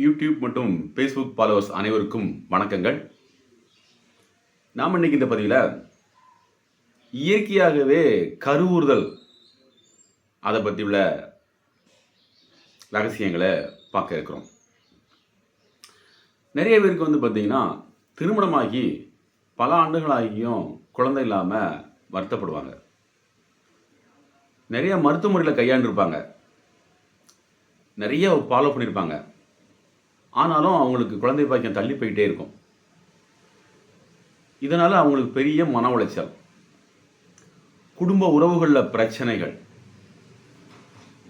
YouTube மற்றும் Facebook followers அனைவருக்கும் வணக்கங்கள். நாம் இன்னைக்கு இந்த பதிவில் இயற்கையாகவே கருவுறுதல் அதை பற்றி உள்ள ரகசியங்களை பார்க்க இருக்கிறோம். நிறைய பேருக்கு பார்த்தீங்கன்னா திருமணமாகி பல ஆண்டுகளாகியும் குழந்தை இல்லாமல் வருத்தப்படுவாங்க. நிறைய மருத்துவ முறையில் கையாண்டிருப்பாங்க, நிறைய ஃபாலோ பண்ணியிருப்பாங்க. ஆனாலும் அவங்களுக்கு குழந்தை பாக்கியம் தள்ளி போயிட்டே இருக்கும். இதனால் அவங்களுக்கு பெரிய மன உளைச்சல், குடும்ப உறவுகளில் பிரச்சனைகள்,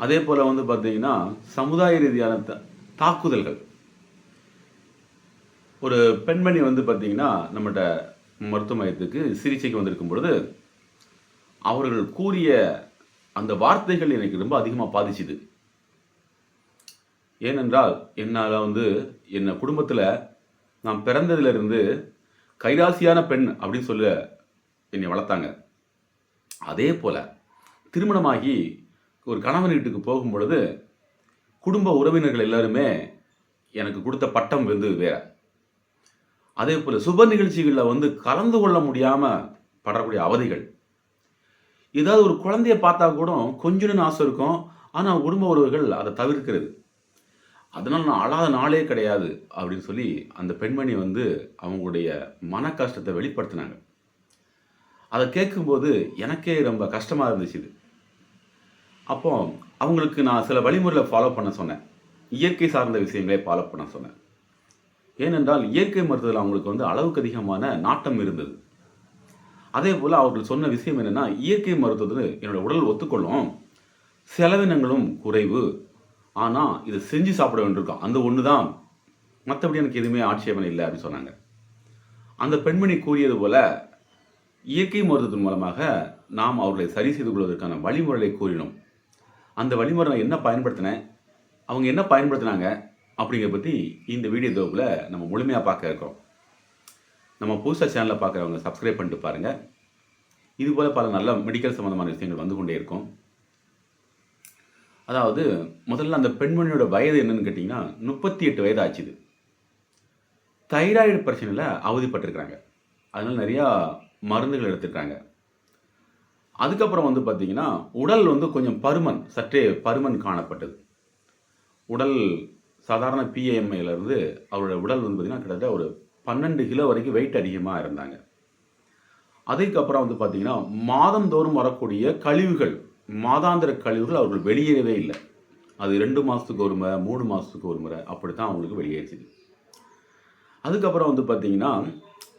அதே போல் பார்த்தீங்கன்னா சமுதாய ரீதியான தாக்குதல்கள். ஒரு பெண்மணி பார்த்தீங்கன்னா நம்மகிட்ட மருத்துவ மையத்துக்கு சிகிச்சைக்கு வந்திருக்கும் பொழுது அவர்கள் கூறிய அந்த வார்த்தைகள் எனக்கு ரொம்ப அதிகமாக பாதிச்சுது. ஏனென்றால் என்னால் என்னை குடும்பத்தில் நான் பிறந்ததிலிருந்து கைராசியான பெண் அப்படின்னு சொல்ல என்னை வளர்த்தாங்க. அதே போல் திருமணமாகி ஒரு கணவன் வீட்டுக்கு போகும் பொழுது குடும்ப உறவினர்கள் எல்லாருமே எனக்கு கொடுத்த பட்டம் வேற. அதே போல் சுப நிகழ்ச்சிகளில் கலந்து கொள்ள முடியாமல் படக்கூடிய அவதிகள். ஏதாவது ஒரு குழந்தைய பார்த்தா கூட கொஞ்சம்னு ஆசை இருக்கும், ஆனால் குடும்ப உறவுகள் அதை தவிர்க்கிறது. அதனால் நான் அழாத நாளே கிடையாது அப்படின்னு சொல்லி அந்த பெண்மணி அவங்களுடைய மன கஷ்டத்தை வெளிப்படுத்தினாங்க. அதை கேட்கும்போது எனக்கே ரொம்ப கஷ்டமாக இருந்துச்சு. அப்போ அவங்களுக்கு நான் சில வழிமுறைகளை ஃபாலோ பண்ண சொன்னேன். இயற்கை சார்ந்த விஷயங்களே ஃபாலோ பண்ண சொன்னேன். ஏனென்றால் இயற்கை மருத்துவத்தில் அவங்களுக்கு அளவுக்கு அதிகமான நாட்டம் இருந்தது. அதே போல் அவர்கள் சொன்ன விஷயம் என்னென்னா, இயற்கை மருத்துவத்தில் என்னோட உடல் ஒத்துக்கொள்ளும், செலவினங்களும் குறைவு, ஆனால் இதை செஞ்சு சாப்பிட வேண்டியிருக்கோம், அந்த ஒன்று தான், மற்றபடி எனக்கு எதுவுமே ஆட்சேபனை இல்லை அப்படின்னு சொன்னாங்க. அந்த பெண்மணி கூறியது போல் இயற்கை மருத்துவத்தின் மூலமாக நாம் அவர்களை சரி செய்து கொள்வதற்கான வழிமுறைகளை கூறினோம். அந்த வழிமுறை நான் என்ன பயன்படுத்தினேன், அவங்க என்ன பயன்படுத்தினாங்க அப்படிங்கிற பற்றி இந்த வீடியோ தொகுப்பில் நம்ம முழுமையாக பார்க்க இருக்கோம். நம்ம புதுசாக சேனலை பார்க்குறவங்க சப்ஸ்கிரைப் பண்ணிட்டு பாருங்கள். இதுபோல் பல நல்ல மெடிக்கல் சம்மந்தமான விஷயங்கள் வந்து கொண்டே இருக்கும். அதாவது முதல்ல அந்த பெண்மணியோட வயது என்னன்னு கேட்டிங்கன்னா 38 வயது ஆச்சுது. தைராய்டு பிரச்சனையில் அவதிப்பட்டிருக்கிறாங்க. அதனால் நிறையா மருந்துகள் எடுத்துக்கிறாங்க. அதுக்கப்புறம் பார்த்தீங்கன்னா உடல் கொஞ்சம் சற்றே பருமன் காணப்பட்டது. உடல் சாதாரண பிஏஎம்ஐலேருந்து அவரோட உடல் பார்த்திங்கன்னா கிட்டத்தட்ட ஒரு 12 கிலோ வரைக்கும் வெயிட் அதிகமாக இருந்தாங்க. அதுக்கப்புறம் பார்த்தீங்கன்னா மாதந்தோறும் வரக்கூடிய கழிவுகள், மாதாந்திர கழிவுகள் அவர்கள் வெளியேறவே இல்லை. அது 2 மாதத்துக்கு ஒரு முறை, 3 மாதத்துக்கு ஒரு முறை அப்படி தான் அவங்களுக்கு வெளியேறிச்சுது. அதுக்கப்புறம் பார்த்தீங்கன்னா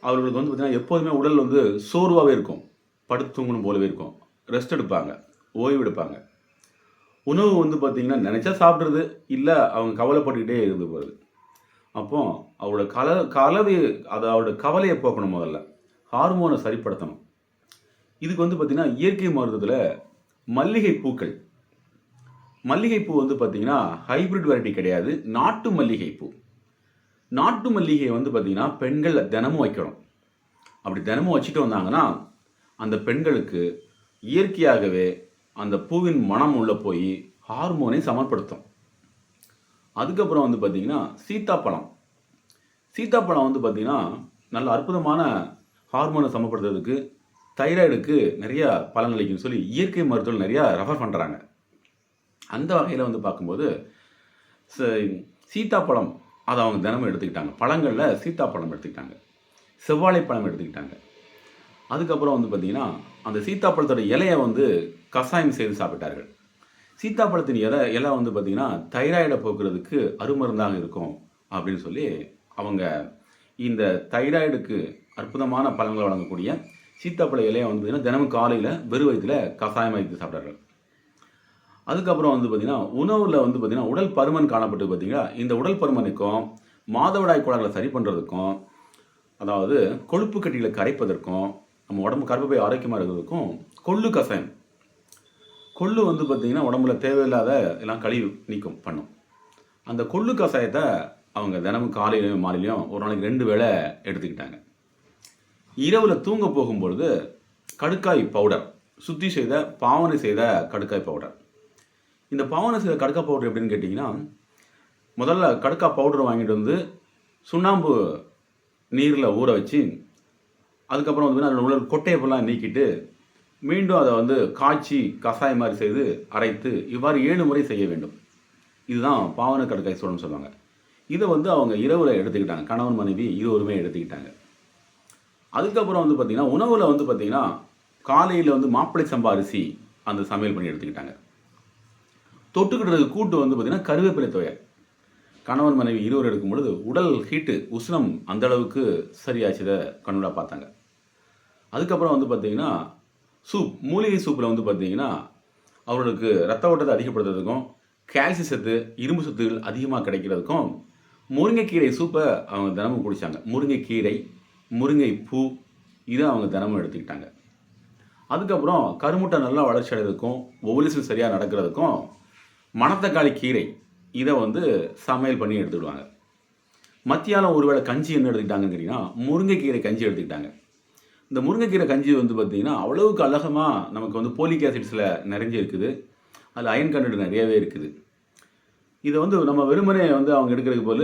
அவர்களுக்கு பார்த்தீங்கன்னா எப்போதுமே உடல் சோர்வாகவே இருக்கும், படுத்து தூங்கணும் போலவே இருக்கும், ரெஸ்ட் எடுப்பாங்க, ஓய்வு எடுப்பாங்க. உணவு பார்த்தீங்கன்னா நினச்சா சாப்பிட்றது, இல்லை அவங்க கவலைப்பட்டுக்கிட்டே இருந்து போகிறது. அப்போ அவரோட அவரோட கவலையை போக்கணும். முதல்ல ஹார்மோனை சரிப்படுத்தணும். இதுக்கு பார்த்தீங்கன்னா இயற்கை மருத்துவத்தில் மல்லிகை பூக்கள், மல்லிகைப்பூ பார்த்தீங்கன்னா ஹைப்ரிட் வெரைட்டி கிடையாது, நாட்டு மல்லிகைப்பூ. நாட்டு மல்லிகை பார்த்தீங்கன்னா பெண்கள் தினமும் வைக்கணும். அப்படி தினமும் வச்சுட்டு வந்தாங்கன்னா அந்த பெண்களுக்கு இயற்கையாகவே அந்த பூவின் மனம் உள்ளே போய் ஹார்மோனை சமப்படுத்தும். அதுக்கப்புறம் பார்த்தீங்கன்னா சீத்தாப்பழம். சீத்தாப்பழம் பார்த்தீங்கன்னா நல்ல அற்புதமான ஹார்மோனை சமப்படுத்துறதுக்கு, தைராய்டுக்கு நிறைய பலனளிக்குன்னு சொல்லி இயற்கை மருத்துவம் நிறையா ரெஃபர் பண்ணுறாங்க. அந்த வகையில் பார்க்கும்போது சீத்தாப்பழம் அதை அவங்க தினமும் எடுத்துக்கிட்டாங்க. பழங்களில் சீத்தாப்பழம் எடுத்துக்கிட்டாங்க, செவ்வாழைப்பழம் எடுத்துக்கிட்டாங்க. அதுக்கப்புறம் பார்த்திங்கன்னா அந்த சீத்தாப்பழத்தோட இலையை கஷாயம் செய்து சாப்பிட்டார்கள். சீத்தாப்பழத்தின் இலை பார்த்திங்கன்னா தைராய்டை போக்குறதுக்கு அருமருந்தாக இருக்கும் அப்படின்னு சொல்லி அவங்க இந்த தைராய்டுக்கு அற்புதமான பலன்களை வழங்கக்கூடிய சீத்தாப்பழ இலையை பார்த்திங்கன்னா தினமும் காலையில் வெறும் வயிற்றில் கஷாயம் வைத்து சாப்பிட்றார்கள். அதுக்கப்புறம் பார்த்திங்கன்னா உணவில் பார்த்திங்கன்னா உடல் பருமன் காணப்பட்டு பார்த்திங்கன்னா இந்த உடல் பருமனுக்கும் மாதவிடாய் கோளாறுகளை சரி பண்ணுறதுக்கும், அதாவது கொழுப்பு கட்டிகளை கரைப்பதற்கும், நம்ம உடம்பு கர்ப்பப்பை ஆரோக்கியமாக இருக்கிறதுக்கும் கொள்ளு கஷாயம். கொள்ளு பார்த்திங்கன்னா உடம்புல தேவையில்லாத எல்லாம் கழிவு நீக்கம் பண்ணும். அந்த கொள்ளு கஷாயத்தை அவங்க தினமும் காலையிலையும் மாலையிலையும் ஒரு நாளைக்கு 2 வேளை எடுத்துக்கிட்டாங்க. இரவில் தூங்க போகும்பொழுது கடுக்காய் பவுடர், சுத்தி செய்த பாவனை செய்த கடுக்காய் பவுடர். இந்த பாவனை செய்த கடுக்காய் பவுடர் எப்படின்னு கேட்டிங்கன்னா, முதல்ல கடுக்கா பவுடர் வாங்கிட்டு வந்து சுண்ணாம்பு நீரில் ஊற வச்சு, அதுக்கப்புறம் வந்து அதில் உள்ள கொட்டையெல்லாம் நீக்கிட்டு மீண்டும் அதை வந்து காய்ச்சி கஷாயம் மாதிரி செய்து அரைத்து இவ்வாறு 7 முறை செய்ய வேண்டும். இதுதான் பாவன கடுக்காய் சூரணம்னு சொல்லுவாங்க. இதை வந்து அவங்க இரவில் எடுத்துக்கிட்டாங்க. கணவன் மனைவி இருவருமே எடுத்துக்கிட்டாங்க. அதுக்கப்புறம் வந்து பார்த்திங்கன்னா உணவில் வந்து பார்த்திங்கன்னா காலையில் வந்து மாப்பிளை சம்பா அரிசி அந்த சமையல் பண்ணி எடுத்துக்கிட்டாங்க. தொட்டுக்கிட்டு கூட்டு வந்து பார்த்திங்கன்னா கருவேப்பிலை துவையல். கணவன் மனைவி இருவர் எடுக்கும் பொழுது உடல் ஹீட்டு உஷ்ணம் அந்த அளவுக்கு சரியாச்சதை கண்ணுடாக பார்த்தாங்க. அதுக்கப்புறம் வந்து பார்த்திங்கன்னா சூப், மூலிகை சூப்பில் வந்து பார்த்திங்கன்னா அவர்களுக்கு ரத்த ஓட்டத்தை அதிகப்படுத்துறதுக்கும் கால்சிய சத்து இரும்பு சத்துகள் அதிகமாக கிடைக்கிறதுக்கும் முருங்கைக்கீரை சூப்பை அவங்க தினமும் குடித்தாங்க. முருங்கைக்கீரை, முருங்கை பூ இதை அவங்க தினமும் எடுத்துக்கிட்டாங்க. அதுக்கப்புறம் கருமுட்டை நல்லா வளர்ச்சி அடைகிறதுக்கும் ஓவலேஷன் சரியாக நடக்கிறதுக்கும் மணத்தக்காளி கீரை இதை வந்து சமையல் பண்ணி எடுத்துக்கிடுவாங்க. மத்தியானம் ஒருவேளை கஞ்சி என்ன எடுத்துக்கிட்டாங்கன்னு கேட்டிங்கன்னா முருங்கைக்கீரை கஞ்சி எடுத்துக்கிட்டாங்க. இந்த முருங்கைக்கீரை கஞ்சி வந்து பார்த்திங்கன்னா அவ்வளவுக்கு அழகமாக நமக்கு வந்து போலிக் ஆசிட்ஸில் நிறைஞ்சி இருக்குது. அதில் அயன் கண்டென்ட் நிறையவே இருக்குது. இதை வந்து நம்ம வெறுமனே வந்து அவங்க எடுக்கிறதுக்கு போல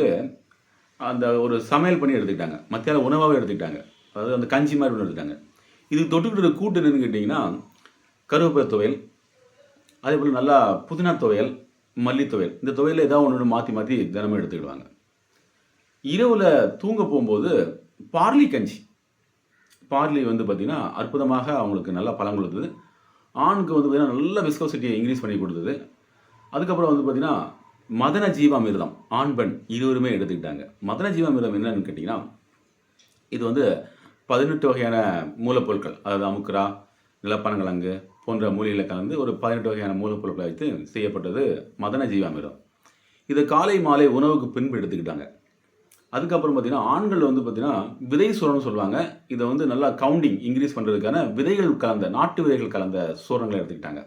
அந்த ஒரு சமையல் பண்ணி எடுத்துக்கிட்டாங்க. மத்தியானம் உணவாகவே எடுத்துக்கிட்டாங்க. அதாவது அந்த கஞ்சி மாதிரி ஒன்று எடுத்துக்கிட்டாங்க. இதுக்கு தொட்டுக்கிட்டு கூட்டு என்னன்னு கேட்டிங்கன்னா கருவேப்பிலை துவையல், அதே போல் நல்லா புதினா துவையல், மல்லி துவையல். இந்த துவையல் ஏதாவது ஒன்று மாற்றி மாற்றி தினமும் எடுத்துக்கிடுவாங்க. இரவில் தூங்க போகும்போது பார்லி கஞ்சி, பார்லி வந்து பார்த்திங்கன்னா அற்புதமாக அவங்களுக்கு நல்லா பலன் கொடுத்தது. ஆணுக்கு வந்து பார்த்திங்கன்னா நல்ல விஸ்கோசிட்டியை இன்க்ரீஸ் பண்ணி கொடுத்தது. அதுக்கப்புறம் வந்து பார்த்திங்கன்னா மதன ஜீவாமிர்தம் ஆண் பெண் இருவருமே எடுத்துக்கிட்டாங்க. மதன ஜீவாமிர்தம் என்னன்னு கேட்டிங்கன்னா இது வந்து 18 வகையான மூலப்பொருட்கள், அதாவது அமுக்குரா, நிலப்பனங்கிழங்கு போன்ற மூலிகளை கலந்து ஒரு 18 வகையான மூலப்பொருட்களை வைத்து செய்யப்பட்டது மதன ஜீவாமிர்தம். இதை காலை மாலை உணவுக்கு பின்பு எடுத்துக்கிட்டாங்க. அதுக்கப்புறம் பார்த்திங்கன்னா ஆண்கள் வந்து பார்த்திங்கன்னா விதை சூரணம்னு சொல்லுவாங்க. இதை வந்து நல்லா கவுண்டிங் இன்க்ரீஸ் பண்ணுறதுக்கான விதைகள் கலந்த நாட்டு விதைகள் கலந்த சூரணங்களை எடுத்துக்கிட்டாங்க.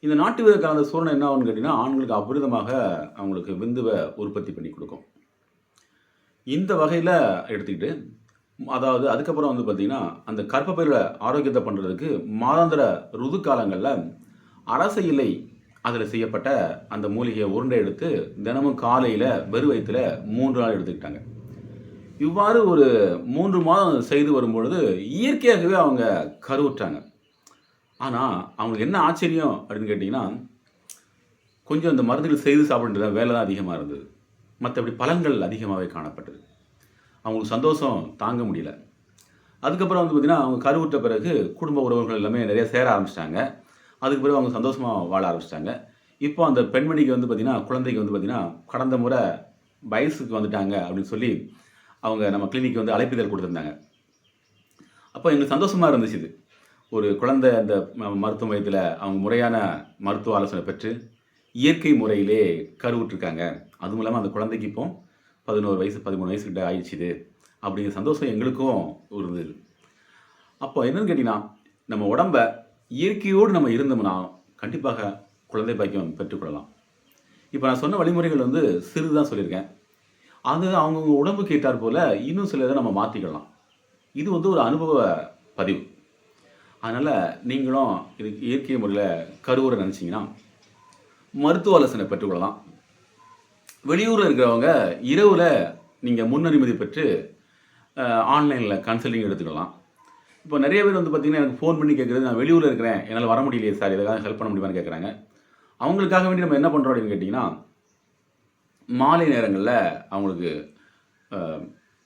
இந்த நாட்டு விதை கலந்த சூரணம் என்ன ஆகுன்னு கேட்டிங்கன்னா ஆண்களுக்கு அபரிதமாக அவங்களுக்கு விந்துவை உற்பத்தி பண்ணி கொடுக்கும். இந்த வகையில் எடுத்துக்கிட்டு அதாவது அதுக்கப்புறம் வந்து பார்த்திங்கன்னா அந்த கர்ப்பப்பையில் ஆரோக்கியத்தை பண்ணுறதுக்கு மாதாந்திர ருது காலங்களில் அரச இலை அதில் செய்யப்பட்ட அந்த மூலிகையை உருண்டை எடுத்து தினமும் காலையில் வெறு வயிற்றில் 3 நாள் எடுத்துக்கிட்டாங்க. இவ்வாறு ஒரு 3 மாதம் செய்து வரும்பொழுது இயற்கையாகவே அவங்க கருவுற்றாங்க. ஆனால் அவங்களுக்கு என்ன ஆச்சரியம் அப்படின்னு கேட்டிங்கன்னா கொஞ்சம் இந்த மருந்துகள் செய்து சாப்பிட்ற வேலை தான் அதிகமாக இருந்தது. மற்றபடி பலன்கள் அதிகமாகவே காணப்பட்டது. அவங்களுக்கு சந்தோஷம் தாங்க முடியல. அதுக்கப்புறம் வந்து பார்த்திங்கன்னா அவங்க கருவுற்ற பிறகு குடும்ப உறவுகள் எல்லாமே நிறைய சேர ஆரம்பிச்சிட்டாங்க. அதுக்கு பிறகு அவங்க சந்தோஷமாக வாழ ஆரம்பிச்சிட்டாங்க. இப்போ அந்த பெண்மணிக்கு வந்து பார்த்திங்கன்னா குழந்தைக்கு வந்து பார்த்திங்கன்னா கடந்த முறை வயசுக்கு வந்துட்டாங்க அப்படின்னு சொல்லி அவங்க நம்ம கிளினிக் வந்து அழைப்பிதழ் கொடுத்துருந்தாங்க. அப்போ எங்களுக்கு சந்தோஷமாக இருந்துச்சு. இது ஒரு குழந்தை அந்த மருத்துவ மையத்தில் அவங்க முறையான மருத்துவ ஆலோசனை பெற்று இயற்கை முறையிலே கருவுற்றிருக்காங்க. அதுவும் இல்லாமல் அந்த குழந்தைக்கு இப்போ 11 வயசு 13 வயசு கிட்ட ஆயிடுச்சுது அப்படிங்கிற சந்தோஷம் எங்களுக்கும் இருந்தது. அப்போ என்னன்னு கேட்டிங்கன்னா நம்ம உடம்ப இயற்கையோடு நம்ம இருந்தோம்னா கண்டிப்பாக குழந்தை பாக்கியம் பெற்றுக்கொள்ளலாம். இப்போ நான் சொன்ன வழிமுறைகள் வந்து சிறிது தான் சொல்லியிருக்கேன். அது அவங்கவுங்க உடம்புக்கு ஏற்றார் போல் இன்னும் சில இதை நம்ம மாற்றிக்கலாம். இது வந்து ஒரு அனுபவ பதிவு. அதனால் நீங்களும் இதுக்கு இயற்கை முறையில் கருவுரை நினச்சிங்கன்னா மருத்துவ ஆலோசனை பெற்றுக்கொள்ளலாம். வெளியூரில் இருக்கிறவங்க இரவில் நீங்கள் முன்னனுமதி பெற்று ஆன்லைனில் கன்சல்டிங் எடுத்துக்கலாம். இப்போ நிறைய பேர் வந்து பார்த்திங்கன்னா எனக்கு ஃபோன் பண்ணி கேட்குறது, நான் வெளியூரில் இருக்கிறேன், என்னால் வர முடியலையே சார், எதாவது ஹெல்ப் பண்ண முடியுமான்னு கேட்குறாங்க. அவங்களுக்காக வேண்டி நம்ம என்ன பண்ணுறோம் அப்படின்னு கேட்டிங்கன்னா மாலை நேரங்களில் அவங்களுக்கு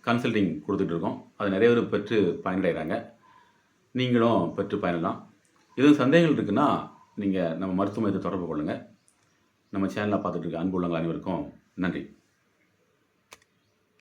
கன்சல்டிங் கொடுத்துட்ருக்கோம். அது நிறைய பேர் பெற்று பயனடைகிறாங்க. நீங்களும் பெற்று பயனலாம். எதுவும் சந்தேகங்கள் இருக்குன்னா நீங்கள் நம்ம மருத்துவ மையத்தை தொடர்பு கொள்ளுங்கள். நம்ம சேனலை பார்த்துட்டு இருக்க அன்பு உள்ளவங்கள் அனைவருக்கும் நன்றி.